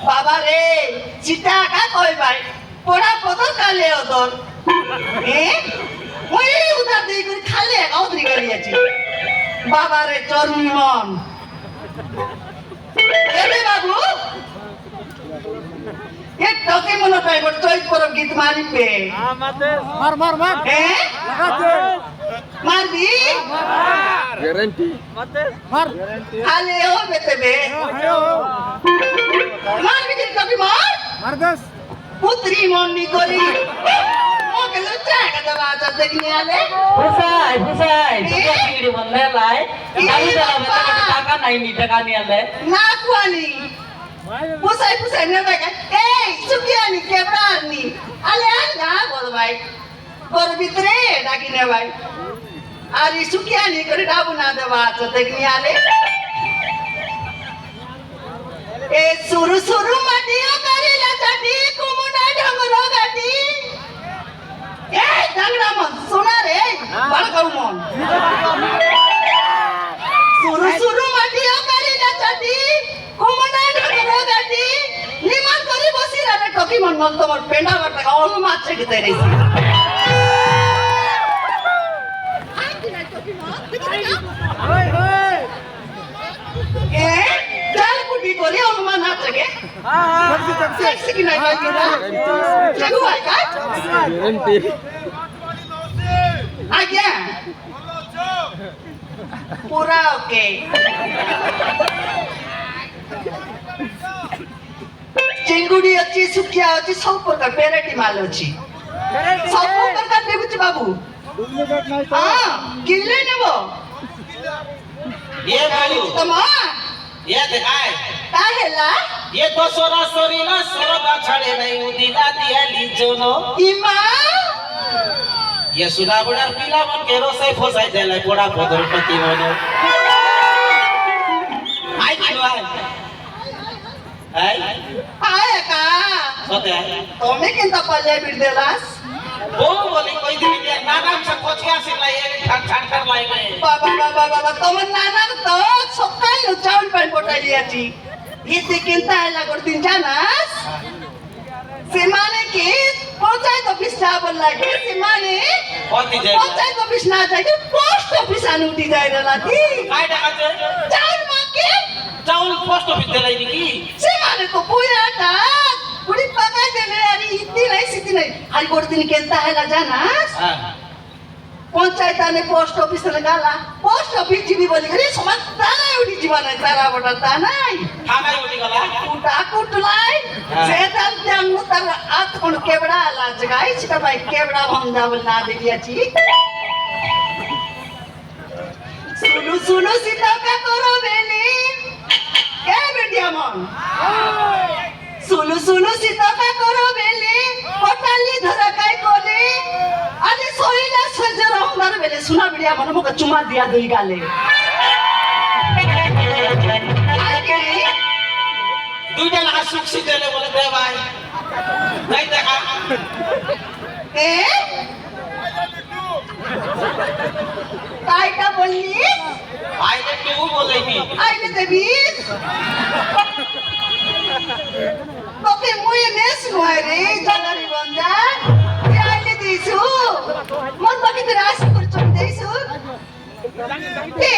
बाबा रे चिटा का कोई भाई पोड़ा पतो काले ओदर ওই উদার দেই করে খালে গাউদ্রি করিয়াছি বাবা রে চরুনি মন এবে বাবু এক টকে মনে পাইবো চৈত করব গীত মারিবে মার মার মার লাগাতে মারবি গ্যারান্টি মার আলে ও বেতেবে মারবি কি টকে মার মার দস পুত্রী মন্নি করি ওকে লজ্জা কাদা বাজা দেখনি আলে ফুসাই ফুসাই তোকে চিড়ি মনে লাই আমি দাও টাকা নাই নি টাকা নি আলে না কুয়ালি ফুসাই ফুসাই নে ভাই এই সুকিয়ানি কেবরানি আলে আন্দা বল ভাই বড় ভিতরে ডাকি নে ভাই আর এই সুকিয়ানি করে ডাবু না দেবা আচ্ছা দেখনি আলে এ সুরু সুরু মাটিও করিলা চাটি কুমুনা ঢঙ্গর গাটি এই ডাংরা মন সোনা রে বালকাউ মন সুরু সুরু মাটিও করিলা চাটি কুমুনা ঢঙ্গর গাটি নিমান করি বসি রে টকি মন মন তোমার পেন্ডা বাটা অল মাছে গিতে রইছি আই দিনা টকি মন ওই ওই এ করি অনুমান না থাকে ট্যাক্সি কি নাই লাগু ভাই কাজ গ্যারান্টি আজ্ঞা পুরা ওকে চিঙ্গুড়ি ଅଛି ଶୁଖିଆ ଅଛି ସବୁ ପ୍ରକାର ଭେରାଇଟି ମାଲ ଅଛି ସବୁ ପ୍ରକାର ଦେବୁଛି ବାବୁ কিনলে নেব ये बोलू তোমার ये दिखाए তা হেলা ये तो सोना सोरी ना सोना छड़े नहीं उदिना दिया लीजोनो ইমা ये सुना बड़ा पीला मन के रोसे फसाई देले पोड़ा पदर पति मनो आई किलो आई আয় কা सोते তুমি কিন্তু পালে বিড়দেলাস वो बोली कोई दिन ये ना नाम से कोचिया से लाई ठाक ठाक कर लाई मैं বাবা বাবা বাবা তোমার নানা তো সকাল চাউল পাই পটাই দিয়েছি ইতি কিনতে আইলা করদিন জানাস সেমানে কি পঞ্চায়েত অফিস যাব লাগে সেমানে कौन दी जाए পঞ্চায়েত অফিস না যাই পোস্ট অফিস আনু দি যাই রাতি काय टाकाचे চাউল মাকে चावल पोस्ट ऑफिस दे लाई निकी সেমানে তো পুরাটা পুরি পাকাই দেলে আরে ইতি নাই সিতি নাই হাই করদিন কিনতে আইলা জানাস हां পঞ্চায়েত আনে পোস্ট অফিস লাগালা পোস্ট অফিস জিবি বলি রে সমাজ তারাই উঠি জীবনে তারা বড় তা নাই खाना उठी गला কুটা কুটলাই সেটার জন্য তার আত কোন কেবড়া লাজ গাই সেটা ভাই কেবড়া ভঙ্গা বল না দেখিয়াছি শুনু শুনু সীতা কা করো বেলি কে বেটিয়া মন শুনু শুনু সীতা কা করো বেলি পটালি ধরা কাই কোলে আরে সইলা সজর আমার বেলে শোনা বেটিয়া মন মুখ চুমা দিয়া দুই গালে দুইটা লাগা সুখসি দেলে বলে দে ভাই নাই দেখা এ তাইটা বললি আইলে কেউ বলে কি আইলে দেবি তোকে মুয়ে নেস নয় রে জানারি বন্ধা তুই আইলে দিছু মন বাকি তুই রাশি করে চলে দিছু এ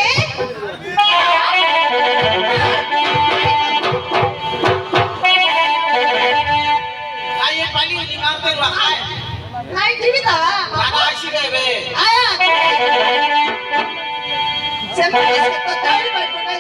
আইয়ে পানি নিমাম করে রাখায় নাই দিবি তা খানা আসি দেবে আয়া সেমনে তো তাই বাই কোটাই